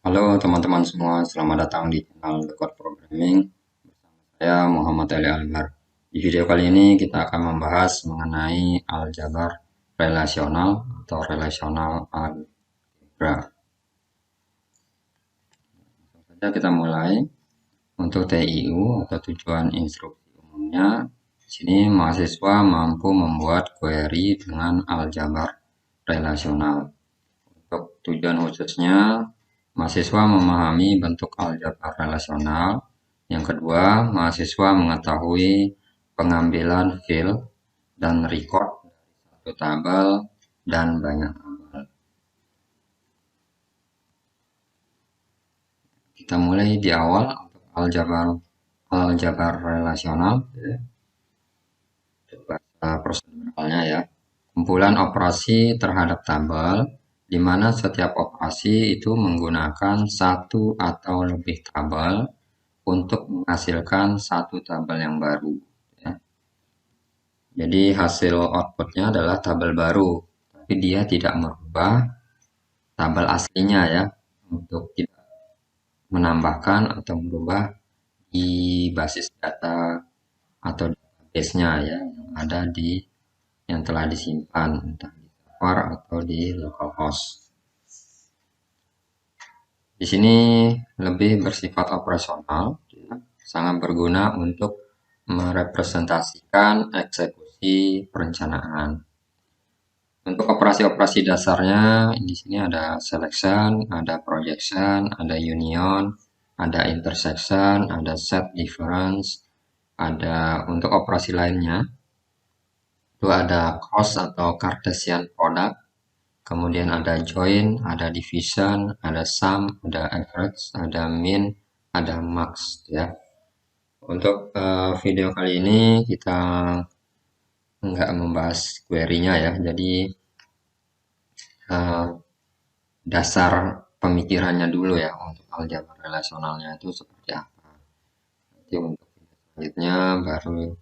Halo teman-teman semua, selamat datang di channel The Code Programming. Saya Muhammad Ali Albar. Di video kali ini kita akan membahas mengenai aljabar relasional atau relational algebra. Saja kita mulai. Untuk TIU atau tujuan instruksi umumnya, di sini mahasiswa mampu membuat query dengan aljabar relasional. Untuk tujuan khususnya, mahasiswa memahami bentuk aljabar relasional. Yang kedua, mahasiswa mengetahui pengambilan field dan record dari satu tabel dan banyak tabel. Kita mulai di awal untuk aljabar relasional. Bahasa proseduralnya ya. Kumpulan operasi terhadap tabel, di mana setiap operasi itu menggunakan satu atau lebih tabel untuk menghasilkan satu tabel yang baru. Ya. Jadi hasil outputnya adalah tabel baru, tapi dia tidak merubah tabel aslinya ya, untuk tidak menambahkan atau merubah di basis data atau database-nya ya, yang ada di yang telah disimpan entah di server atau di localhost. Di sini lebih bersifat operasional, ya, sangat berguna untuk merepresentasikan eksekusi perencanaan. Untuk operasi-operasi dasarnya, di sini ada selection, ada projection, ada union, ada intersection, ada set difference, ada untuk operasi lainnya itu ada cross atau Cartesian product, kemudian ada join, ada division, ada sum, ada average, ada min, ada max ya. Untuk video kali ini kita nggak membahas query-nya ya, jadi uh, dasar pemikirannya dulu ya untuk aljabar relasionalnya itu seperti apa. Nanti untuk video selanjutnya baru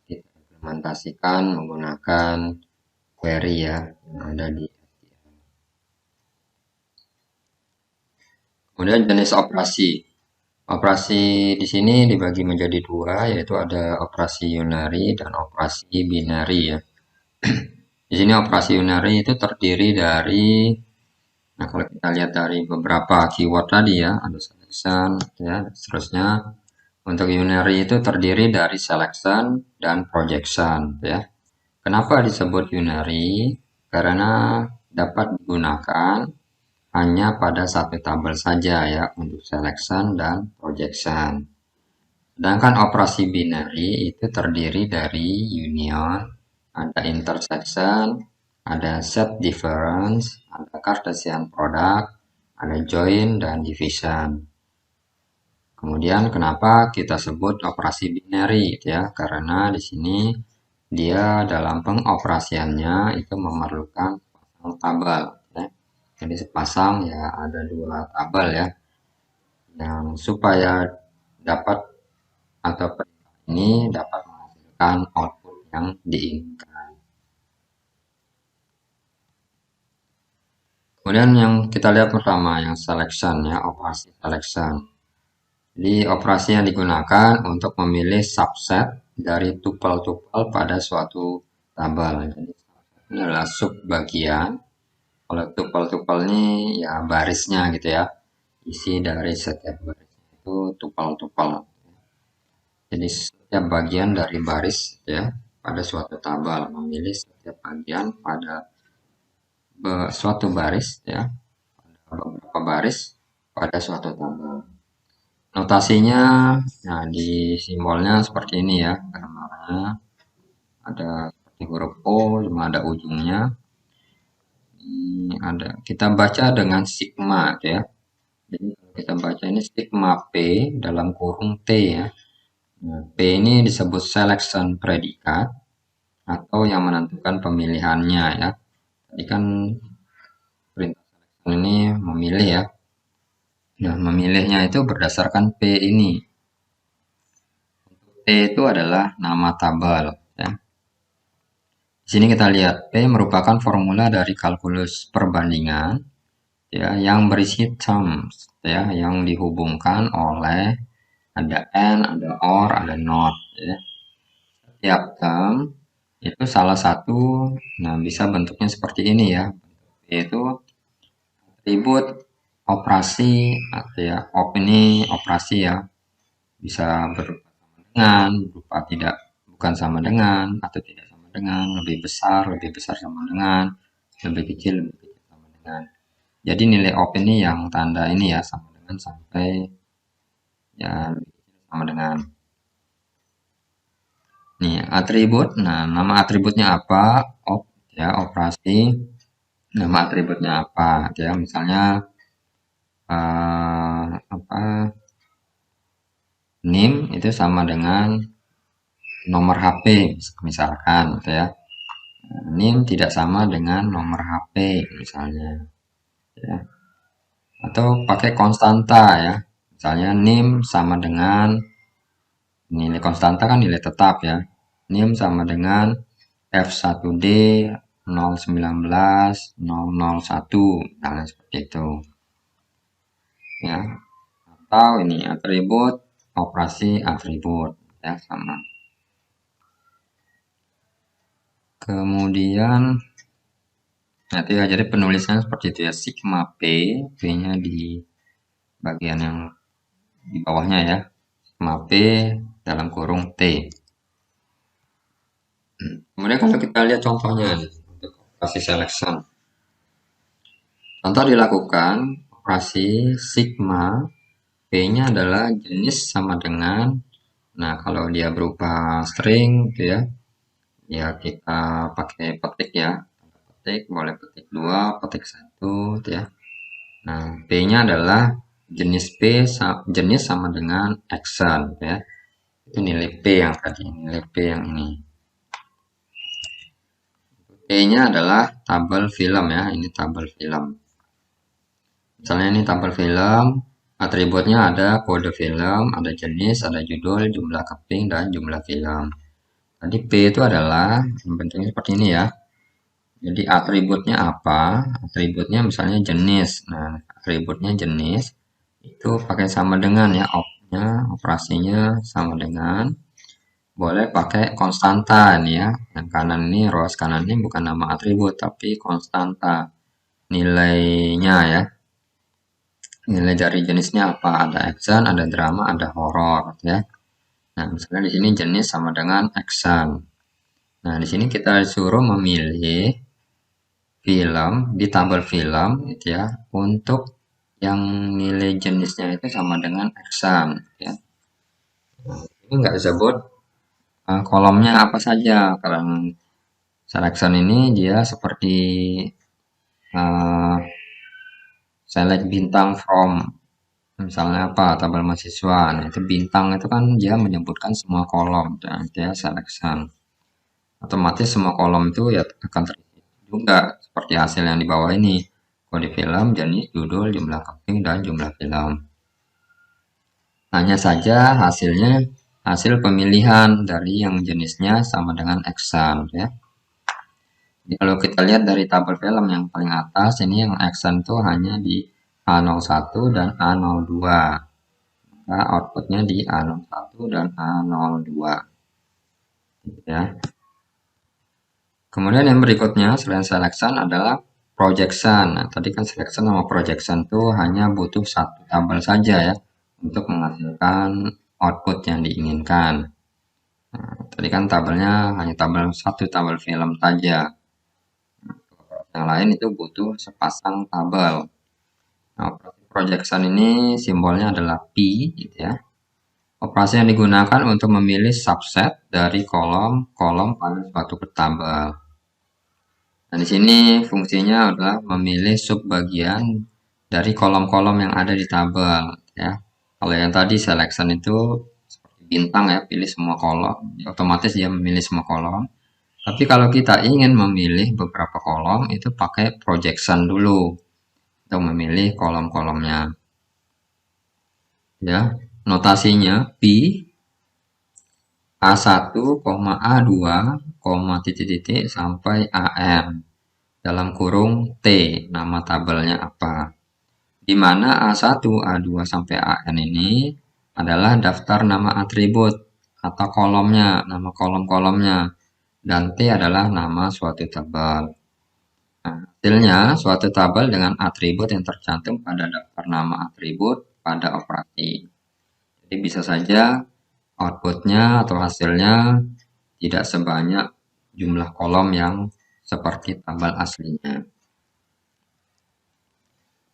kita implementasikan menggunakan query ya yang ada di. Kemudian jenis operasi. Operasi di sini dibagi menjadi dua, yaitu ada operasi unary dan operasi binary ya. Di sini operasi unary itu terdiri dari, nah kalau kita lihat dari beberapa keyword tadi ya, ada selection ya, seterusnya. Untuk unary itu terdiri dari selection dan projection ya. Kenapa disebut unary? Karena dapat digunakan hanya pada satu tabel saja ya untuk selection dan projection. Sedangkan operasi binary itu terdiri dari union, ada intersection, ada set difference, ada Cartesian product, ada join dan division. Kemudian kenapa kita sebut operasi binary ya? Karena di sini dia dalam pengoperasiannya itu memerlukan tabel. Jadi sepasang ya ada dua tabel ya, yang supaya dapat atau perintah ini dapat menghasilkan output yang diinginkan. Kemudian yang kita lihat pertama yang selection ya, operasi selection. Jadi operasi yang digunakan untuk memilih subset dari tupel-tupel pada suatu tabel. Jadi ini adalah subbagian. Kalau tupel-tupel ini ya barisnya gitu ya, isi dari setiap baris itu tupel-tupel. Jadi setiap bagian dari baris ya pada suatu tabel, memilih setiap bagian pada suatu baris ya, pada beberapa baris pada suatu tabel. Notasinya, nah di simbolnya seperti ini ya, gambarnya ada seperti huruf O, cuma ada ujungnya. Ini ada, kita baca dengan sigma ya. Jadi kita baca ini sigma P dalam kurung T ya. Nah, P ini disebut selection predikat atau yang menentukan pemilihannya ya. Tadi kan perintah selection ini memilih ya. Nah, memilihnya itu berdasarkan P ini. P itu adalah nama tabel ya. Di sini kita lihat P merupakan formula dari kalkulus perbandingan ya, yang berisi terms, ya, yang dihubungkan oleh ada and, ada or, ada not, ya. Setiap term itu salah satu, nah bisa bentuknya seperti ini ya, yaitu atribut operasi, ya, ini operasi ya, bisa berupa dengan, berupa tidak, bukan sama dengan, atau tidak sama dengan, lebih besar sama dengan, lebih kecil sama dengan. Jadi nilai op ini yang tanda ini ya, sama dengan sampai ya sama dengan. Nih, atribut. Nah, nama atributnya apa? Op, ya, operasi. Nama atributnya apa? Ya, misalnya apa? NIM itu sama dengan nomor HP misalkan, gitu ya. NIM tidak sama dengan nomor HP misalnya, ya. Atau pakai konstanta ya. Misalnya NIM sama dengan nilai konstanta kan nilai tetap ya. NIM sama dengan F1D 019 001 misalnya seperti itu. Ya. Atau ini atribut operasi atribut ya sama. Kemudian nanti ya, jadi penulisannya seperti itu ya, sigma P, P-nya di bagian yang di bawahnya ya, sigma P dalam kurung T. Kemudian kalau kita lihat contohnya nih, untuk operasi selection. Contoh dilakukan operasi sigma P-nya adalah jenis sama dengan, nah kalau dia berupa string gitu ya, ya kita pakai petik ya, petik boleh petik 2, petik 1 gitu ya. Nah, P-nya adalah jenis P jenis sama dengan action ya. Itu nilai P yang tadi, nilai P yang ini. P-nya adalah tabel film ya, ini tabel film. Misalnya ini tabel film, atributnya ada kode film, ada jenis, ada judul, jumlah keping, dan jumlah film. Tadi P itu adalah bentuknya seperti ini ya. Jadi atributnya apa? Atributnya misalnya jenis. Nah, atributnya jenis itu pakai sama dengan ya, opnya, operasinya sama dengan. Boleh pakai konstanta nih ya. Yang kanan ini, rows kanan ini bukan nama atribut tapi konstanta nilainya ya. Nilai dari jenisnya apa? Ada action, ada drama, ada horror ya. Nah, misalnya di sini jenis sama dengan action. Nah, di sini kita disuruh memilih film di tabel film gitu ya, untuk yang nilai jenisnya itu sama dengan action ya. Ini nggak disebut kolomnya apa saja, karena selection ini dia seperti uh, select bintang from, misalnya apa, tabel mahasiswa. Nah, itu bintang itu kan dia menyebutkan semua kolom dan dia selection. Otomatis semua kolom itu ya akan terisi juga seperti hasil yang di bawah ini. Kode film, jenis, judul, jumlah keping, dan jumlah film. Hanya saja hasilnya hasil pemilihan dari yang jenisnya sama dengan action ya. Jadi kalau kita lihat dari tabel film yang paling atas, ini yang action itu hanya di A01 dan A02. Maka outputnya di A01 dan A02. Ya. Kemudian yang berikutnya selain selection adalah projection. Nah, tadi kan selection sama projection itu hanya butuh satu tabel saja ya, untuk menghasilkan output yang diinginkan. Nah, tadi kan tabelnya hanya tabel satu tabel film saja. Yang lain itu butuh sepasang tabel. Nah, operasi projection ini simbolnya adalah P gitu ya. Operasi yang digunakan untuk memilih subset dari kolom-kolom pada suatu tabel. Nah, di sini fungsinya adalah memilih subbagian dari kolom-kolom yang ada di tabel ya. Kalau yang tadi selection itu seperti bintang ya, pilih semua kolom, otomatis dia memilih semua kolom. Tapi kalau kita ingin memilih beberapa kolom, itu pakai projection dulu untuk memilih kolom-kolomnya. Ya, notasinya P A1, A2, titik-titik sampai AM dalam kurung T, nama tabelnya apa. di mana A1, A2 sampai AN ini adalah daftar nama atribut atau kolomnya, nama kolom-kolomnya, dan T adalah nama suatu tabel. Nah, hasilnya suatu tabel dengan atribut yang tercantum pada daftar nama atribut pada operasi. Jadi bisa saja outputnya atau hasilnya tidak sebanyak jumlah kolom yang seperti tabel aslinya.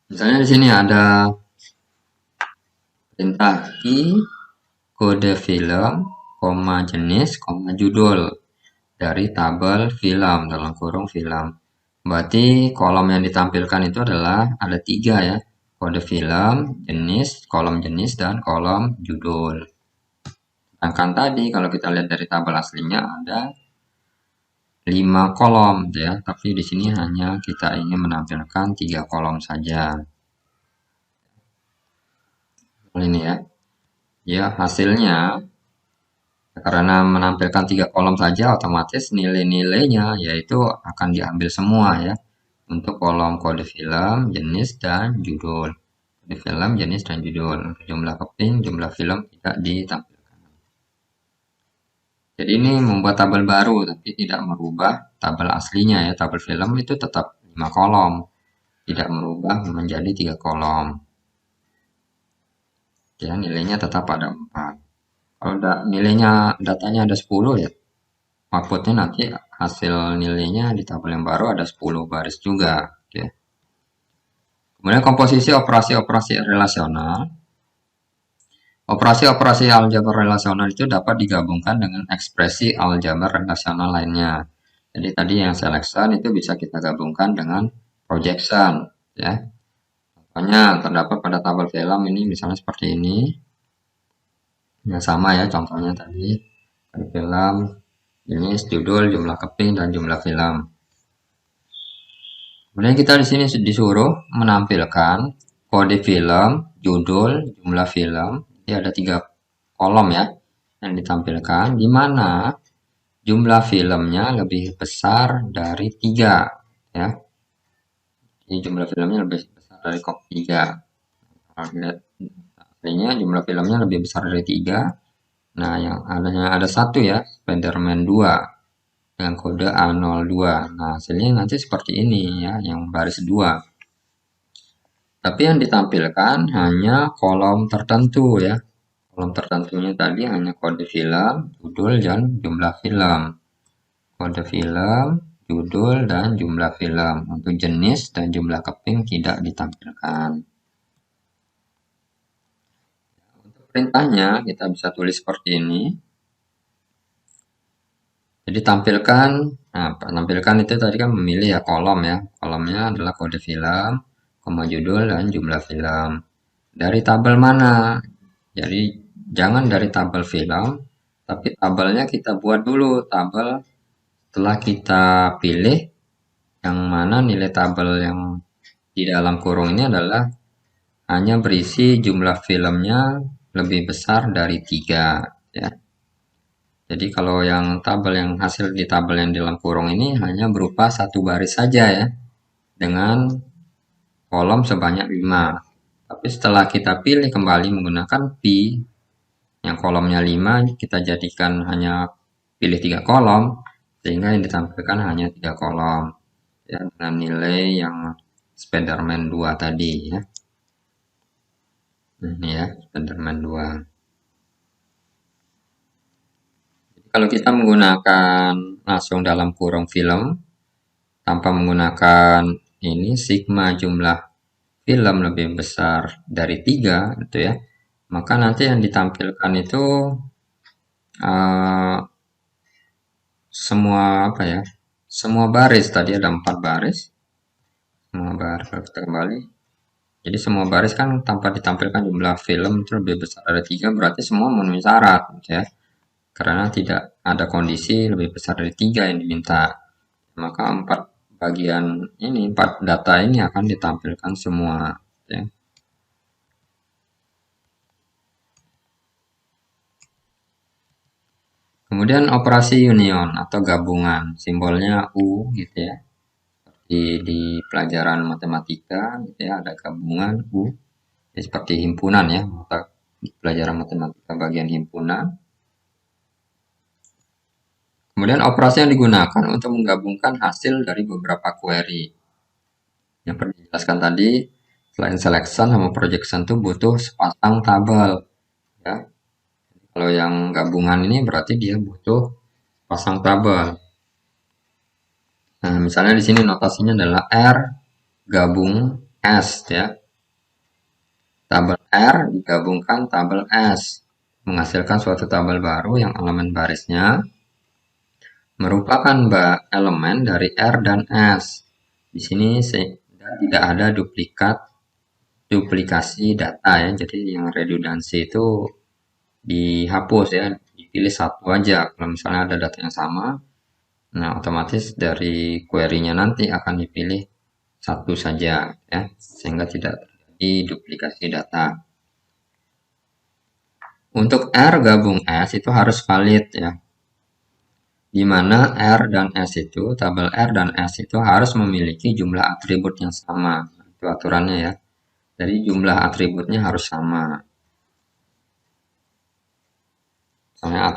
Misalnya di sini ada perintah i kode film, koma jenis, koma judul dari tabel film dalam kurung film. Berarti kolom yang ditampilkan itu adalah ada 3 ya. Kode film, jenis, kolom jenis, dan kolom judul. Sedangkan tadi kalau kita lihat dari tabel aslinya ada 5 kolom ya, tapi di sini hanya kita ingin menampilkan 3 kolom saja. Ini ya. Ya, hasilnya karena menampilkan 3 kolom saja otomatis nilai-nilainya yaitu akan diambil semua ya. Untuk kolom kode film, jenis, dan judul. Kode film, jenis, dan judul. Jumlah keping, jumlah film tidak ditampilkan. Jadi ini membuat tabel baru, tapi tidak merubah tabel aslinya ya. Tabel film itu tetap 5 kolom, tidak merubah menjadi 3 kolom. Ya, nilainya tetap ada 4. Kalau nilainya datanya ada 10 ya, outputnya nanti hasil nilainya di tabel yang baru ada 10 baris juga. Ya. Kemudian komposisi operasi-operasi relasional. Operasi-operasi aljabar relasional itu dapat digabungkan dengan ekspresi aljabar relasional lainnya. Jadi tadi yang selection itu bisa kita gabungkan dengan projection, ya. Contohnya terdapat pada tabel film ini misalnya seperti ini. Ya sama ya contohnya tadi. Film, jenis, judul, jumlah keping, dan jumlah film. Kemudian kita di sini disuruh menampilkan kode film, judul, jumlah film. Jadi ada 3 kolom ya yang ditampilkan, di mana jumlah filmnya lebih besar dari 3 ya. Jadi jumlah filmnya lebih besar dari 3. Artinya jumlah filmnya lebih besar dari 3. Nah, yang ada 1 ya, Spiderman 2 dengan kode A02. Nah, hasilnya nanti seperti ini ya, yang baris 2. Tapi yang ditampilkan hanya kolom tertentu ya. Kolom tertentunya tadi hanya kode film, judul, dan jumlah film. Kode film, judul, dan jumlah film. Untuk jenis dan jumlah keping tidak ditampilkan. Untuk perintahnya kita bisa tulis seperti ini. Jadi tampilkan itu tadi kan memilih ya kolom ya. Kolomnya adalah kode film, koma judul, dan jumlah film. Dari tabel mana? Jadi jangan dari tabel film, tapi tabelnya kita buat dulu tabel setelah kita pilih yang mana nilai tabel yang di dalam kurung ini adalah hanya berisi jumlah filmnya lebih besar dari 3 ya. Jadi kalau yang tabel yang hasil di tabel yang di dalam kurung ini hanya berupa 1 baris saja ya, dengan kolom sebanyak 5. Tapi setelah kita pilih kembali menggunakan P, yang kolomnya 5, kita jadikan hanya pilih 3 kolom, sehingga yang ditampilkan hanya 3 kolom. Ya, dengan nilai yang Spiderman 2 tadi ya. Ini ya, Spiderman 2. Kalau kita menggunakan langsung dalam kurung film tanpa menggunakan ini sigma jumlah film lebih besar dari 3 gitu ya, maka nanti yang ditampilkan itu semua apa ya, semua baris tadi ada 4 baris, semua baris. Kalau kita kembali, jadi semua baris kan tanpa ditampilkan jumlah film itu lebih besar dari 3, berarti semua memenuhi syarat gitu ya, karena tidak ada kondisi lebih besar dari 3 yang diminta. Maka 4 bagian ini, 4 data ini akan ditampilkan semua ya. Kemudian operasi union atau gabungan, simbolnya U gitu ya. di pelajaran matematika gitu ya, ada gabungan U, ya, seperti himpunan ya, mata pelajaran matematika bagian himpunan. Kemudian operasi yang digunakan untuk menggabungkan hasil dari beberapa query. Yang pernah dijelaskan tadi, selain selection sama projection itu butuh sepasang tabel. Ya. Kalau yang gabungan ini berarti dia butuh pasang tabel. Nah, misalnya di sini notasinya adalah R gabung S ya. Tabel R digabungkan tabel S menghasilkan suatu tabel baru yang elemen barisnya merupakan elemen dari R dan S. Di sini tidak ada duplikasi data ya. Jadi yang redundansi itu dihapus ya, dipilih satu aja. Kalau misalnya ada data yang sama, nah otomatis dari query-nya nanti akan dipilih satu saja ya, sehingga tidak terjadi duplikasi data. Untuk R gabung S itu harus valid ya. Di mana R dan S itu, tabel R dan S itu harus memiliki jumlah atribut yang sama. Itu aturannya ya. Jadi jumlah atributnya harus sama. Misalnya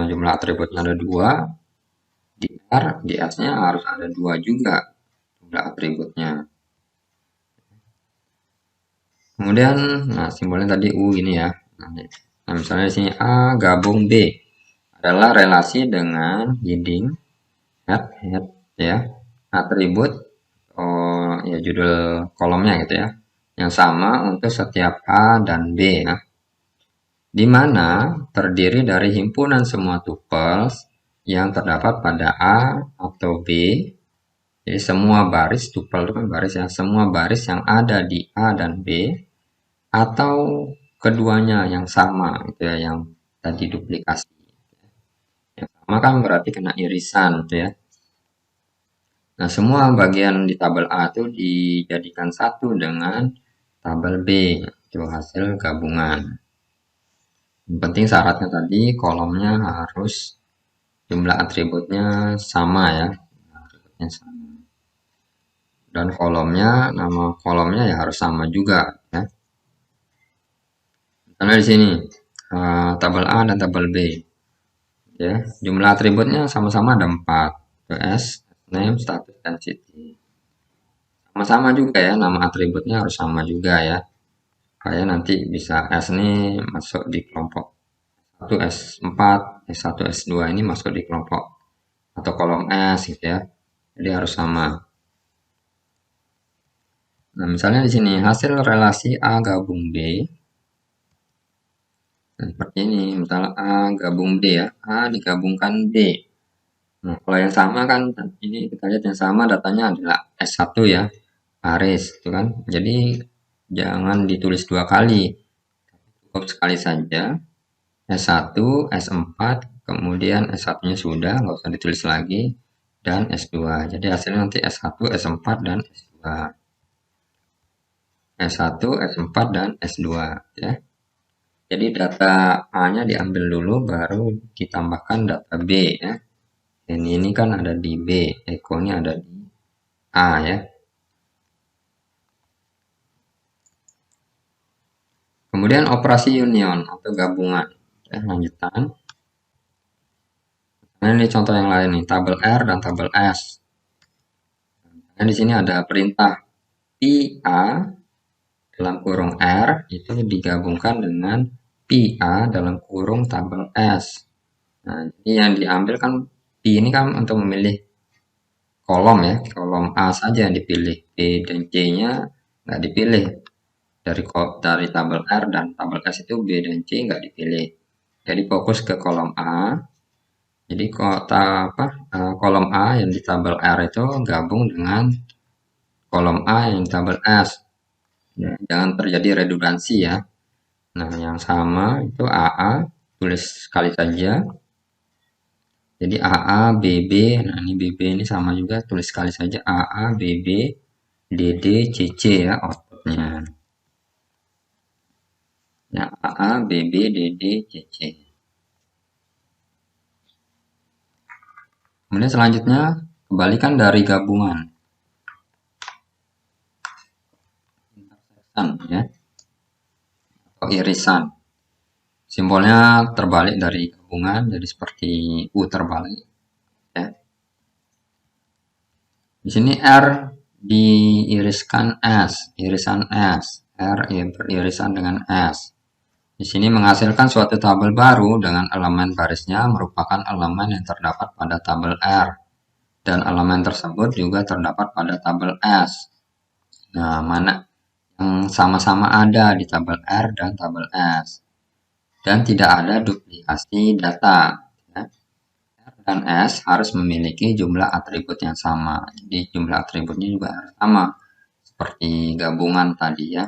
jumlah atributnya ada 2, di R, di S-nya harus ada 2 juga jumlah atributnya. Kemudian, nah simbolnya tadi U ini ya. Nah, misalnya di sini A gabung B adalah relasi dengan heading, head ya, atribut, ya judul kolomnya gitu ya, yang sama untuk setiap A dan B ya. Di mana terdiri dari himpunan semua tuples yang terdapat pada A atau B. Jadi semua baris, tupel itu kan baris ya, semua baris yang ada di A dan B atau keduanya yang sama gitu ya, yang tadi duplikasi. Yang sama kan berarti kena irisan gitu ya. Nah, semua bagian di tabel A itu dijadikan satu dengan tabel B, itu hasil gabungan. Yang penting syaratnya tadi kolomnya harus jumlah atributnya sama ya, atributnya sama. Dan kolomnya, nama kolomnya ya harus sama juga ya. Karena di sini tabel A dan tabel B ya, jumlah atributnya sama-sama ada 4, S, name, status, dan city. Sama-sama juga ya, nama atributnya harus sama juga ya. Kayak nanti bisa S ini masuk di kelompok 1 S4, S1 S2 ini masuk di kelompok atau kolom S gitu ya. Jadi harus sama. Nah, misalnya di sini hasil relasi A gabung B. Nah, seperti ini, misalnya A gabung B ya, A digabungkan B. Nah, kalau yang sama kan, ini kita lihat yang sama datanya adalah S1 ya, baris, itu kan. Jadi jangan ditulis 2 kali, cukup sekali saja. S1, S4, kemudian S1-nya sudah, nggak usah ditulis lagi, dan S2. Jadi hasilnya nanti S1, S4, dan S2. S1, S4, dan S2 ya. Jadi data A-nya diambil dulu, baru ditambahkan data B ya. Ini kan ada di B, Eko-nya ada di A ya. Kemudian operasi union atau gabungan. Ya, lanjutan. Nah, ini contoh yang lain nih, tabel R dan tabel S. Nah, di sini ada perintah PA dalam kurung R itu digabungkan dengan PA dalam kurung tabel S. Nah, ini yang diambil kan P ini kan untuk memilih kolom ya, kolom A saja yang dipilih, B dan C-nya nggak dipilih. Dari tabel R dan tabel S itu B dan C nggak dipilih. Jadi fokus ke kolom A. Jadi kolom A yang di tabel R itu gabung dengan kolom A yang di tabel S. Ya, jangan terjadi redundansi ya. Nah, yang sama itu AA tulis sekali saja. Jadi AA, BB, nah ini BB ini sama juga, tulis sekali saja AA, BB, DD, CC ya outputnya. Ya, AA, BB, DD, CC. Kemudian selanjutnya, kembalikan dari gabungan. ya, atau irisan. Simbolnya terbalik dari gabungan, jadi seperti U terbalik. Ya. Di sini R diiriskan S, irisan S. R beririsan dengan S. Di sini menghasilkan suatu tabel baru dengan elemen barisnya merupakan elemen yang terdapat pada tabel R. Dan elemen tersebut juga terdapat pada tabel S. Nah, mana yang sama-sama ada di tabel R dan tabel S. Dan tidak ada duplikasi data. Ya. R dan S harus memiliki jumlah atribut yang sama. Jadi jumlah atributnya juga harus sama. Seperti gabungan tadi ya.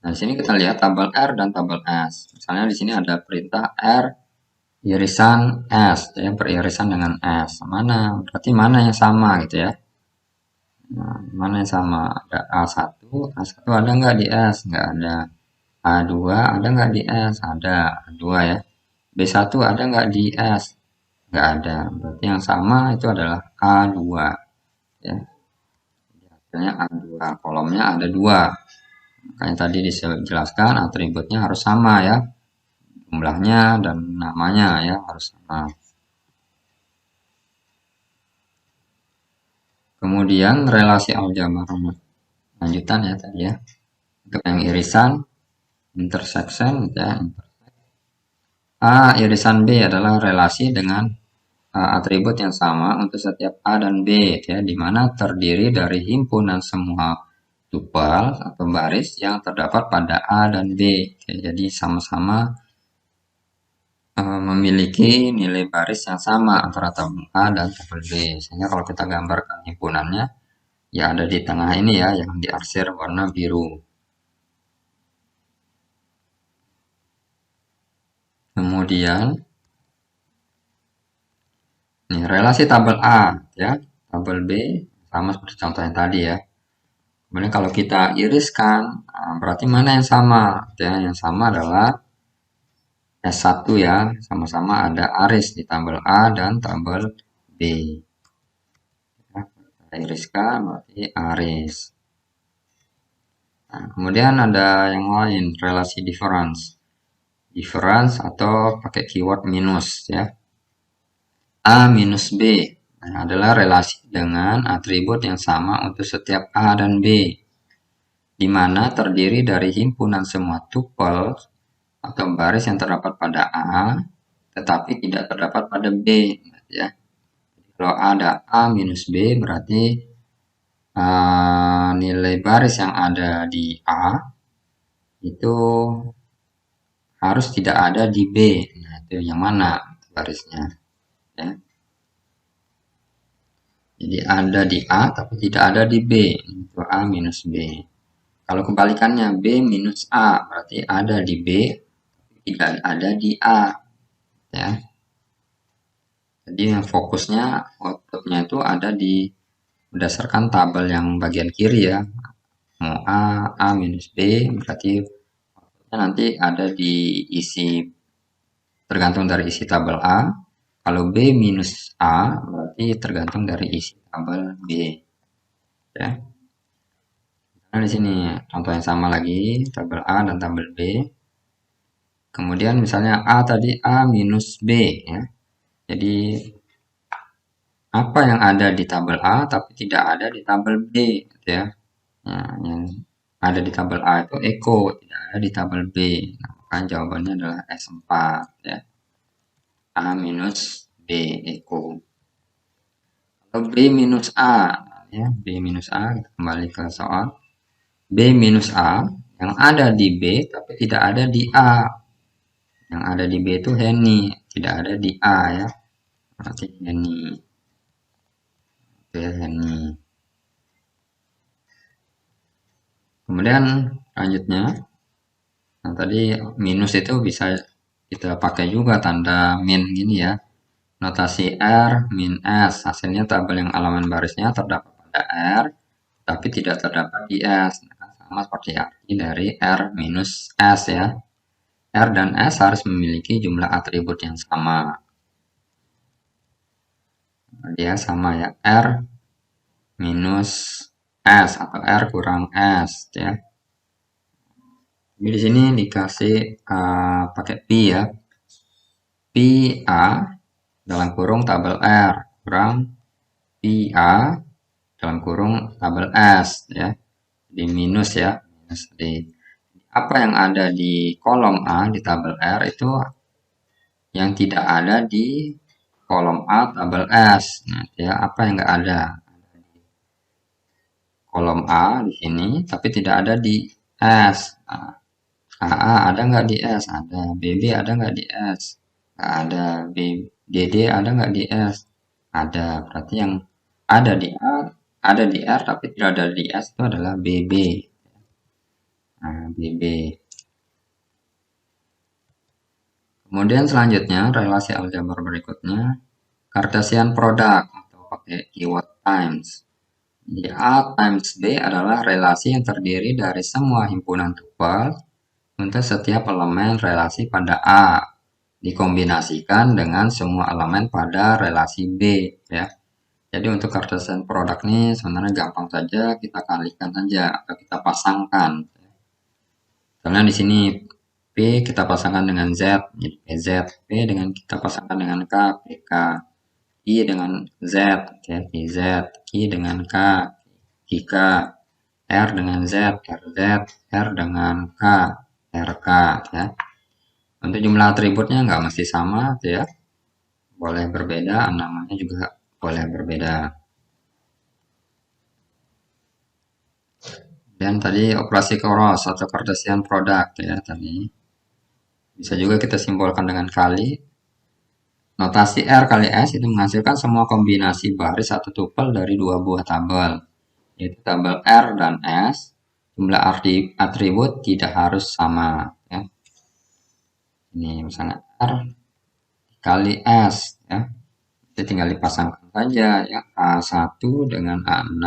Nah, di sini kita lihat tabel R dan tabel S. Misalnya di sini ada perintah R irisan S, ya, beririsan dengan S. Mana? Berarti mana yang sama gitu ya. Nah, mana yang sama? Ada A1, A1 ada nggak di S? Nggak ada. A2 ada nggak di S? Ada, A2 ya. B1 ada nggak di S? Nggak ada. Berarti yang sama itu adalah A2. Ya. Hasilnya A2. Kolomnya ada 2. Makanya tadi dijelaskan atributnya harus sama ya. Jumlahnya dan namanya ya harus sama. Kemudian relasi aljabar lanjutan ya tadi ya. Untuk yang irisan, intersection ya. A irisan B adalah relasi dengan atribut yang sama untuk setiap A dan B ya, di mana terdiri dari himpunan semua tupel atau baris yang terdapat pada A dan B. Oke, jadi sama-sama memiliki nilai baris yang sama antara tabel A dan tabel B. Sehingga kalau kita gambarkan himpunannya, ya ada di tengah ini ya, yang diarsir warna biru. Kemudian, nih relasi tabel A, ya, tabel B, sama seperti contoh yang tadi ya. Kemudian kalau kita iriskan, berarti mana yang sama? Ya, yang sama adalah S1 ya, sama-sama ada aris di tabel A dan tabel B. Ya, kita iriskan berarti aris. Nah, kemudian ada yang lain, relasi difference. Difference atau pakai keyword minus ya. A minus B adalah relasi dengan atribut yang sama untuk setiap A dan B, di mana terdiri dari himpunan semua tupel atau baris yang terdapat pada A, tetapi tidak terdapat pada B. Ya. Kalau ada A minus B berarti nilai baris yang ada di A itu harus tidak ada di B. Nah, itu yang mana barisnya? Ya. Jadi ada di A tapi tidak ada di B. Itu A minus B. Kalau kebalikannya B minus A berarti ada di B tidak ada di A. Ya. Jadi yang fokusnya outputnya itu ada di berdasarkan tabel yang bagian kiri ya. Mau A minus B berarti nanti ada di isi tergantung dari isi tabel A. Kalau B minus A berarti tergantung dari isi tabel B. Ya. Nah, di sini contoh yang sama lagi, tabel A dan tabel B. Kemudian misalnya A tadi A minus B ya. Jadi apa yang ada di tabel A tapi tidak ada di tabel B gitu ya. Nah, yang ada di tabel A itu Eko, tidak ada di tabel B. Nah, maka jawabannya adalah S4 ya. A minus B Eko. Atau B minus A ya, B minus A, kita kembali ke soal. B minus A yang ada di B tapi tidak ada di A. Yang ada di B itu Henny, tidak ada di A ya. Berarti Henny. Oke, Henny. Kemudian selanjutnya, nah tadi minus itu bisa kita pakai juga tanda min gini ya. Notasi R min S, hasilnya tabel yang elemen barisnya terdapat pada R, tapi tidak terdapat di S. Nah, sama seperti arti dari R minus S ya. R dan S harus memiliki jumlah atribut yang sama. Dia sama ya, R minus S atau R kurang S ya. Jadi di sini dikasih pakai pi ya. Pi A dalam kurung tabel R kurang pi A dalam kurung tabel S ya. Di minus ya. Minus di apa yang ada di kolom A di tabel R itu yang tidak ada di kolom A tabel S. Nah, ya apa yang enggak ada? Kolom A di sini, tapi tidak ada di S. Nah, AA ada nggak di S? Ada. BB ada nggak di S? Nggak ada. DD ada nggak di S? Ada. Berarti yang ada di A, ada di R, tapi tidak ada di S itu adalah BB. Nah, BB. Kemudian selanjutnya, relasi aljabar berikutnya, Cartesian product atau pakai keyword times. Jadi A times B adalah relasi yang terdiri dari semua himpunan tupel untuk setiap elemen relasi pada A dikombinasikan dengan semua elemen pada relasi B ya. Jadi untuk Cartesian product ini sebenarnya gampang saja, kita kalikan saja atau kita pasangkan. Karena di sini P kita pasangkan dengan Z, jadi PZ, P dengan kita pasangkan dengan K, PK, I dengan Z, ya, PZ, I dengan K, IK, R dengan Z, RZ, R dengan K, RK, ya. Untuk jumlah atributnya nggak mesti sama, ya. Boleh berbeda, namanya juga boleh berbeda. Dan tadi operasi cross atau Cartesian product, ya, tadi. Bisa juga kita simbolkan dengan kali. Notasi R kali S itu menghasilkan semua kombinasi baris atau tupel dari dua buah tabel, yaitu tabel R dan S. Jumlah atribut tidak harus sama. Ya. Ini misalnya R kali S. Ya. Jadi tinggal dipasangkan saja ya. A1 dengan A6,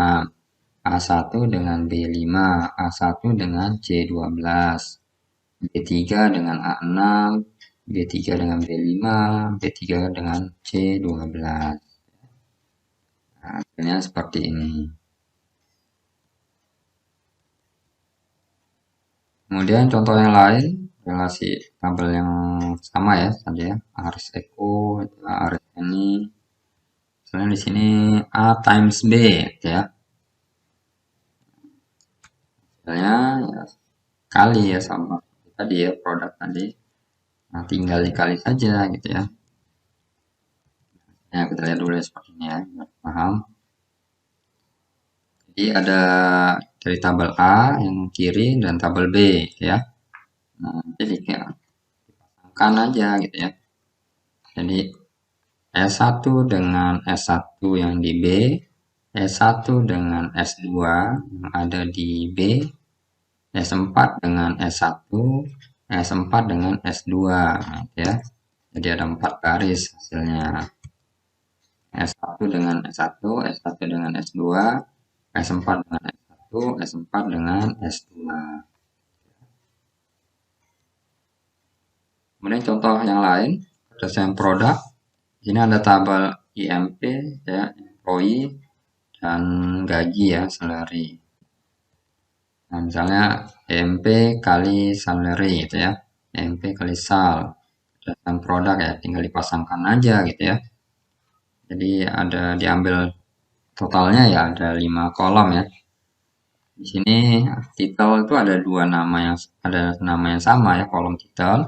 A1 dengan B5, A1 dengan C12, B3 dengan A6, B3 dengan B5, B3 dengan C12. Nah, hasilnya seperti ini. Kemudian contoh yang lain, relasi tabel yang sama ya tadi ya, Aris Eko, Aris ini. Misalnya di sini A times B ya. Misalnya ya, kali ya sama tadi ya produk tadi. Nah, tinggal dikali saja gitu ya. Ya, kita lihat dulu ya seperti ini ya, biar paham. Jadi ada dari tabel A yang kiri dan tabel B ya. Nah, jadi kayak dipasangkan aja gitu ya. Jadi S1 dengan S1 yang di B, S1 dengan S2 yang ada di B, S4 dengan S1, S4 dengan S2 ya. Jadi ada 4 garis hasilnya. S1 dengan S1, S1 dengan S2, S4 dengan S1, S4 dengan S2. Kemudian contoh yang lain, desain produk. Ini ada tabel IMP ya, employee dan gaji ya, salary. Nah, misalnya IMP kali salary gitu ya. IMP kali sal. Desain produk ya, tinggal dipasangkan aja gitu ya. Jadi ada diambil totalnya ya ada 5 kolom ya. Di sini titel itu ada nama yang sama ya, kolom titel.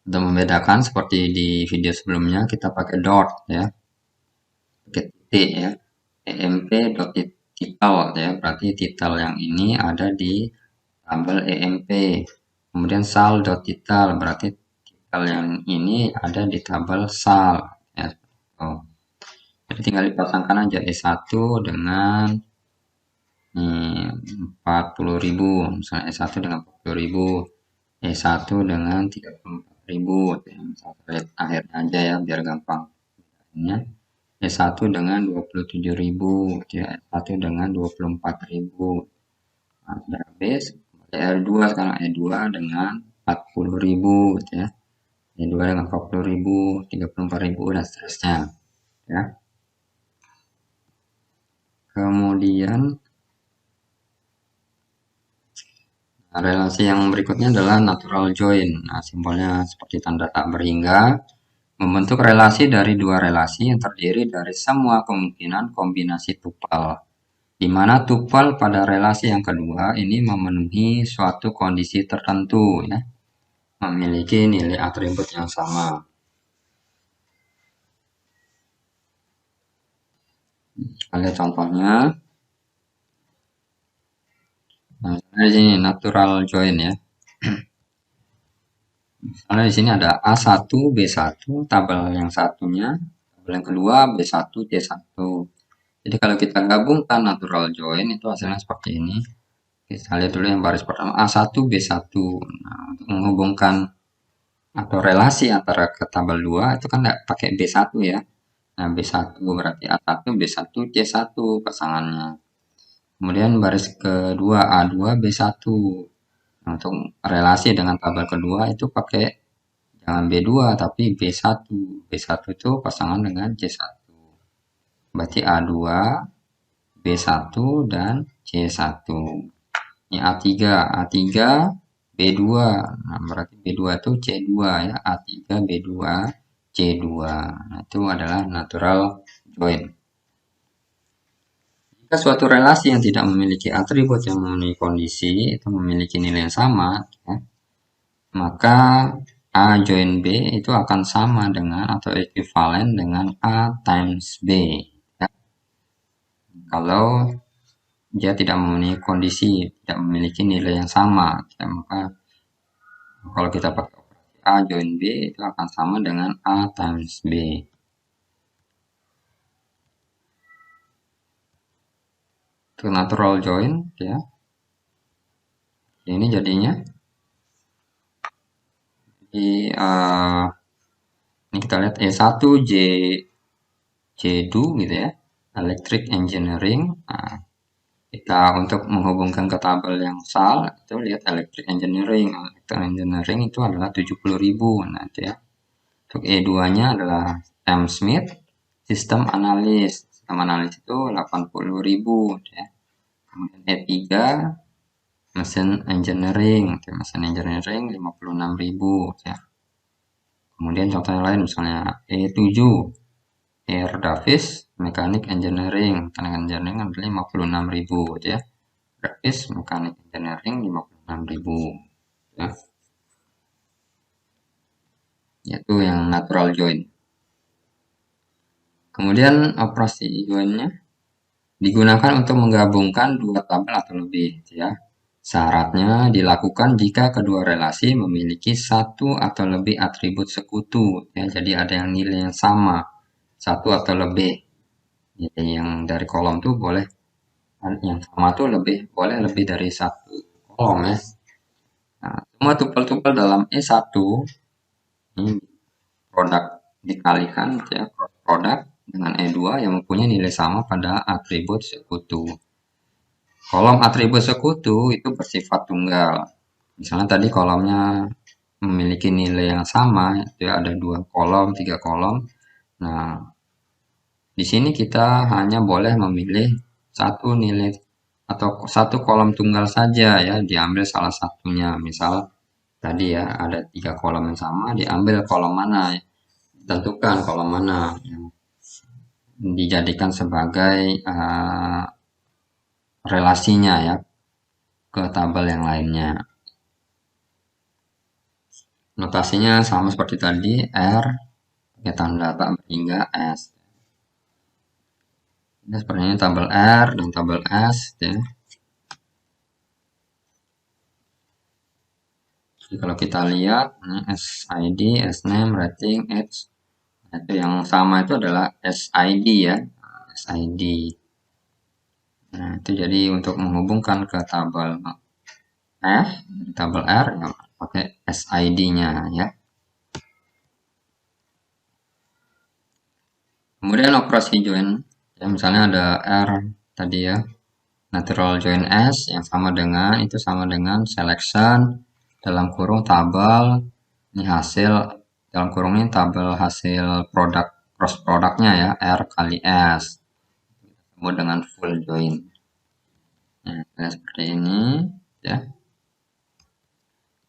Untuk membedakan seperti di video sebelumnya kita pakai dot ya, pakai titik ya, emp dot titel ya, berarti titel yang ini ada di tabel emp. Kemudian sal dot titel berarti titel yang ini ada di tabel sal ya. Oh. Jadi tinggal dipasangkan aja E1 dengan 40.000, misalnya E1 dengan 40.000, E1 dengan 34.000, akhirnya aja ya biar gampang. E1 dengan 27.000, E1 dengan 24.000. Nah, sudah habis. R2 sekarang E2 dengan 40.000 ya. E2 dengan 40.000, 34.000 dan seterusnya ya. Kemudian relasi yang berikutnya adalah natural join. Nah, simbolnya seperti tanda tak berhingga, membentuk relasi dari dua relasi yang terdiri dari semua kemungkinan kombinasi tupel, di mana tupel pada relasi yang kedua ini memenuhi suatu kondisi tertentu, ya, memiliki nilai atribut yang sama. Kita lihat contohnya. Nah, di sini natural join ya. Karena di sini ada A1, B1, tabel yang satunya, tabel yang kedua B1, C1. Jadi kalau kita gabungkan natural join itu hasilnya seperti ini. Kita lihat dulu yang baris pertama A1, B1. Nah, untuk menghubungkan atau relasi antara ke tabel 2 itu kan nggak pakai B1 ya. Nah, B1 berarti A1, B1, C1 pasangannya. Kemudian baris kedua A2, B1. Nah, untuk relasi dengan tabel kedua itu pakai jangan B2 tapi B1. B1 itu pasangan dengan C1. Berarti A2, B1 dan C1. Ini A3, A3, B2. Nah, berarti B2 itu C2 ya. A3, B2, C2. Nah, itu adalah natural join. Jika suatu relasi yang tidak memiliki atribut yang memenuhi kondisi itu memiliki nilai yang sama, ya, maka A join B itu akan sama dengan atau ekuivalen dengan A times B. Ya. Kalau dia tidak memenuhi kondisi, tidak memiliki nilai yang sama, ya, maka kalau kita pakai operasi A join B itu akan sama dengan A times B. Itu natural join, ya. Ini jadinya di ini kita lihat E1 J2 gitu ya, Electric Engineering. Nah, kita untuk menghubungkan ke tabel yang SAL itu lihat Electric Engineering. Electric Engineering itu adalah 70.000. Nah, itu ya. Untuk E2-nya adalah M Smith, Sistem Analis. Sistem Analis itu 80.000 ya. Kemudian E3 Mesin Engineering, Mesin Engineering 56.000 ya. Kemudian contoh yang lain misalnya E7 Air Davis Mechanic Engineering, Mechanic Engineering adalah 56.000 ya. Davis Mechanic Engineering 56.000 ya. Yaitu yang natural join. Kemudian operasi joinnya digunakan untuk menggabungkan dua tabel atau lebih ya. Syaratnya dilakukan jika kedua relasi memiliki satu atau lebih atribut sekutu ya. Jadi ada yang nilai yang sama, satu atau lebih. Jadi yang dari kolom tuh boleh yang sama tuh boleh lebih dari satu kolom ya. Nah, semua tupel-tupel dalam E1 ini produk dikalikan ya, produk dengan E2 yang mempunyai nilai sama pada atribut sekutu. Kolom atribut sekutu itu bersifat tunggal. Misalnya tadi kolomnya memiliki nilai yang sama, itu ada 2 kolom, 3 kolom. Nah, di sini kita hanya boleh memilih satu nilai atau satu kolom tunggal saja ya, diambil salah satunya. Misal tadi ya ada 3 kolom yang sama, diambil kolom mana, tentukan kolom mana yang dijadikan sebagai relasinya ya ke tabel yang lainnya. Notasinya sama seperti tadi, R pakai tanda tak berhingga S. Ini seperti ini tabel R dan tabel S ya. Jadi kalau kita lihat ini SID, SNAME, rating, H, itu yang sama itu adalah SID ya, SID. Nah, itu jadi untuk menghubungkan ke tabel F, tabel R ya pakai SID-nya ya. Kemudian operasi join, ya misalnya ada R tadi ya, natural join S yang sama dengan itu sama dengan selection dalam kurung tabel ini hasil dalam kurung ini tabel hasil produk cross produknya ya R kali S disebut dengan full join. Nah, seperti ini ya.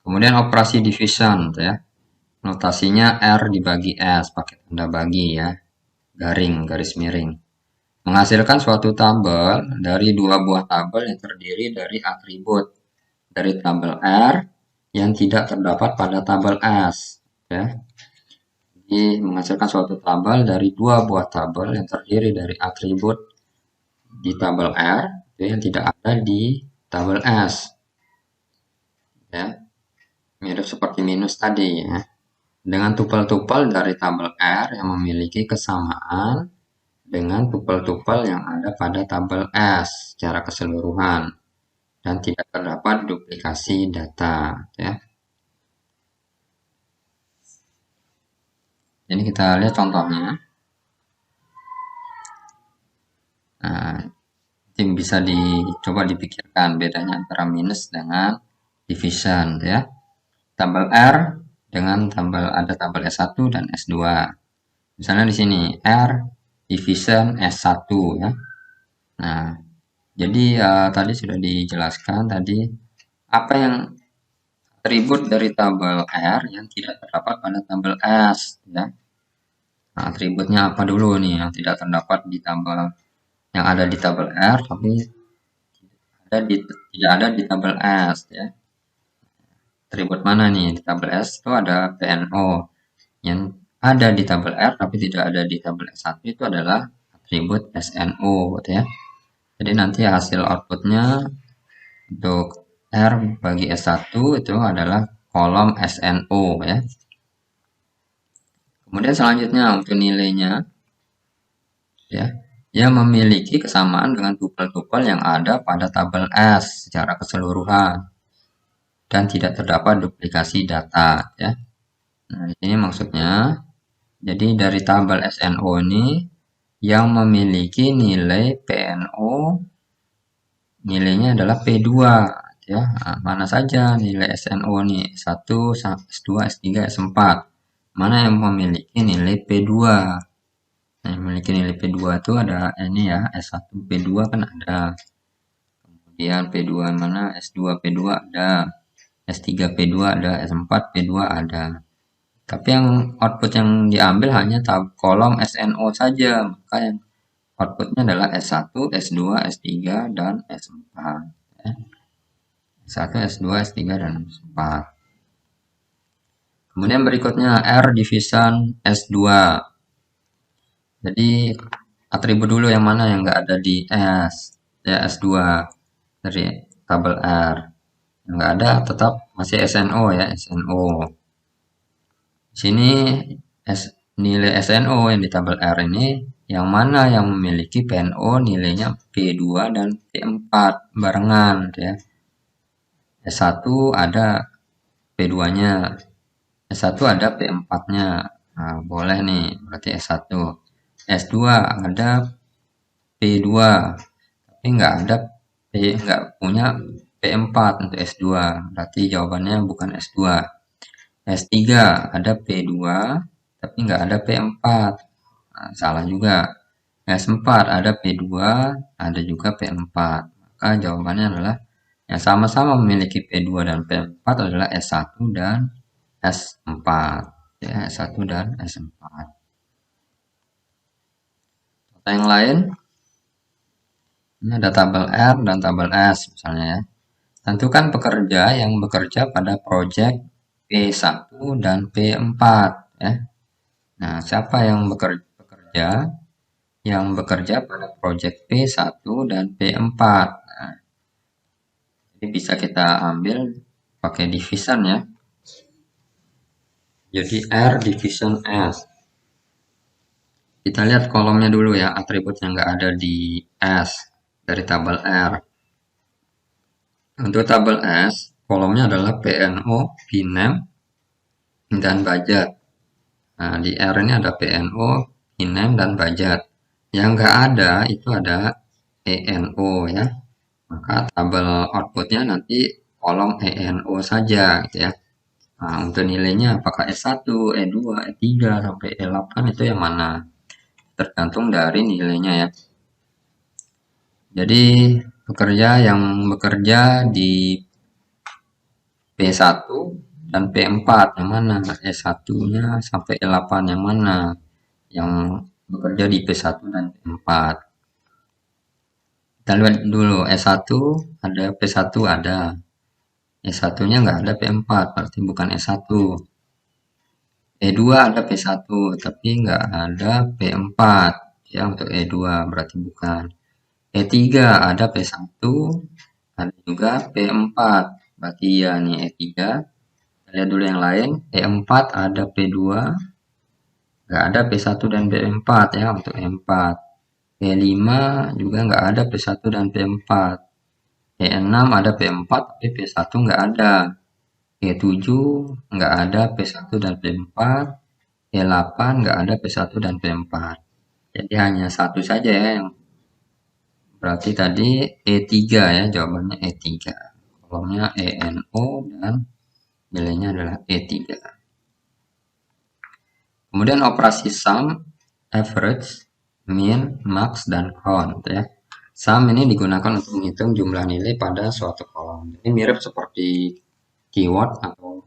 Kemudian operasi division ya. Notasinya R dibagi S pakai tanda bagi ya. Garing, garis miring. Menghasilkan suatu tabel dari dua buah tabel yang terdiri dari atribut dari tabel R yang tidak terdapat pada tabel S ya. Jadi menghasilkan suatu tabel dari dua buah tabel yang terdiri dari atribut di tabel R yang tidak ada di tabel S ya, mirip seperti minus tadi ya, dengan tupel-tupel dari tabel R yang memiliki kesamaan dengan tupel-tupel yang ada pada tabel S secara keseluruhan dan tidak terdapat duplikasi data ya. Ini kita lihat contohnya. Nah, ini bisa dicoba dipikirkan bedanya antara minus dengan division ya. Tabel R dengan ada tabel S1 dan S2. Misalnya di sini R division S1 ya. Nah, jadi tadi sudah dijelaskan tadi apa yang atribut dari tabel R yang tidak terdapat pada tabel S ya. Nah, atributnya apa dulu nih yang tidak terdapat di tabel yang ada di tabel R tapi tidak ada di tabel S ya. Atribut mana nih di tabel S itu ada PNO yang ada di tabel R tapi tidak ada di tabel S1 itu adalah atribut SNO gitu ya. Jadi nanti hasil outputnya untuk R bagi S1 itu adalah kolom SNO ya. Kemudian selanjutnya untuk nilainya ya, ia memiliki kesamaan dengan tupel-tupel yang ada pada tabel S secara keseluruhan dan tidak terdapat duplikasi data ya. Nah, ini maksudnya jadi dari tabel SNO ini yang memiliki nilai PNO nilainya adalah P2 ya. Nah, mana saja nilai SNO nih S1, S2, S3, S4. Mana yang memiliki nilai P2? Nah, yang memiliki nilai P2 itu ada ini ya, S1 P2 kan ada. Kemudian P2 mana? S2 P2 ada. S3 P2 ada, S4 P2 ada. Tapi yang output yang diambil hanya kolom SNO saja, maka yang outputnya adalah S1, S2, S3, dan S4. S1, S2, S3, dan S4. Kemudian berikutnya R division S2. Jadi atribut dulu yang mana yang nggak ada di S, ya S2 dari tabel R. Yang nggak ada tetap masih SNO ya, SNO. Di sini nilai SNO yang di tabel R ini yang mana yang memiliki PNO nilainya P2 dan P4 barengan ya. S1 ada P2-nya, S1 ada P4-nya. Nah, boleh nih, berarti S1. S2 ada P2, tapi nggak punya P4 untuk S2. Berarti jawabannya bukan S2. S3 ada P2, tapi nggak ada P4. Nah, salah juga. S4 ada P2, ada juga P4. Maka jawabannya adalah yang sama-sama memiliki P2 dan P4 adalah S1 dan S4. Ya, S1 dan S4. Contoh yang lain, ini ada tabel R dan tabel S misalnya ya. Tentukan pekerja yang bekerja pada proyek P1 dan P4 ya. Nah, siapa yang bekerja pada proyek P1 dan P4? Nah, jadi bisa kita ambil pakai division ya. Jadi R division S. Kita lihat kolomnya dulu ya, atribut yang nggak ada di S dari tabel R. Untuk tabel S, kolomnya adalah PNO, PNAME, dan budget. Nah, di R ini ada PNO, PNAME, dan budget. Yang nggak ada itu ada ENO ya. Maka tabel outputnya nanti kolom ENO saja gitu ya. Nah, untuk nilainya apakah S1, E2, E3 sampai E8 itu yang mana? Tergantung dari nilainya ya. Jadi pekerja yang bekerja di P1 dan P4 yang mana? S1-nya sampai E8 yang mana? Yang bekerja di P1 dan P4. Kita lihat dulu S1 ada P1 ada. S1-nya nggak ada P4 berarti bukan S1. E2 ada P1 tapi nggak ada P4 ya untuk E2 berarti bukan. E3 ada P1 ada juga P4 berarti ya nih E3. Kita lihat dulu yang lain. E4 ada P2 nggak ada P1 dan P4 ya untuk E4. P5 juga nggak ada P1 dan P4. P6 ada P4 tapi P1 nggak ada. P7 nggak ada P1 dan P4. P8 nggak ada P1 dan P4. Jadi hanya satu saja ya yang berarti tadi E3 ya, jawabannya E3. Kolomnya ENO dan nilainya adalah E3. Kemudian operasi sum, average, mean, max, dan count ya. Sum ini digunakan untuk menghitung jumlah nilai pada suatu kolom. Ini mirip seperti keyword atau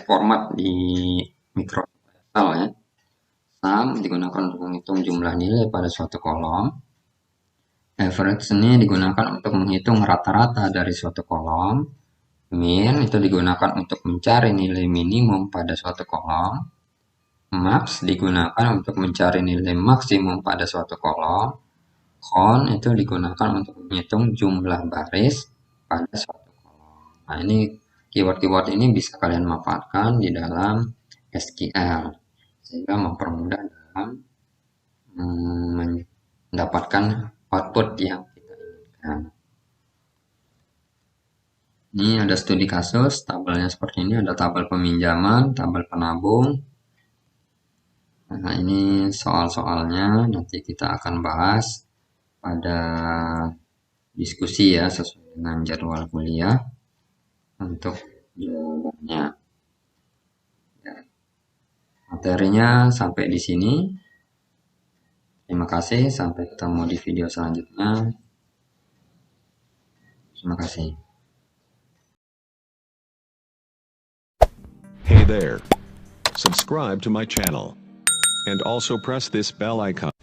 format di Microsoft Excel ya. Sum digunakan untuk menghitung jumlah nilai pada suatu kolom. Average ini digunakan untuk menghitung rata-rata dari suatu kolom. Mean itu digunakan untuk mencari nilai minimum pada suatu kolom. Max digunakan untuk mencari nilai maksimum pada suatu kolom. Count itu digunakan untuk menghitung jumlah baris pada suatu kolom. Nah, ini keyword-keyword ini bisa kalian manfaatkan di dalam SQL sehingga mempermudah dalam mendapatkan output yang kita inginkan. Ini ada studi kasus, tabelnya seperti ini, ada tabel peminjaman, tabel penabung. Nah, ini soal-soalnya nanti kita akan bahas pada diskusi ya sesuai dengan jadwal kuliah untuk jawabannya. Ya, materinya sampai di sini. Terima kasih, sampai ketemu di video selanjutnya. Terima kasih. Hey there. Subscribe to my channel. And also press this bell icon.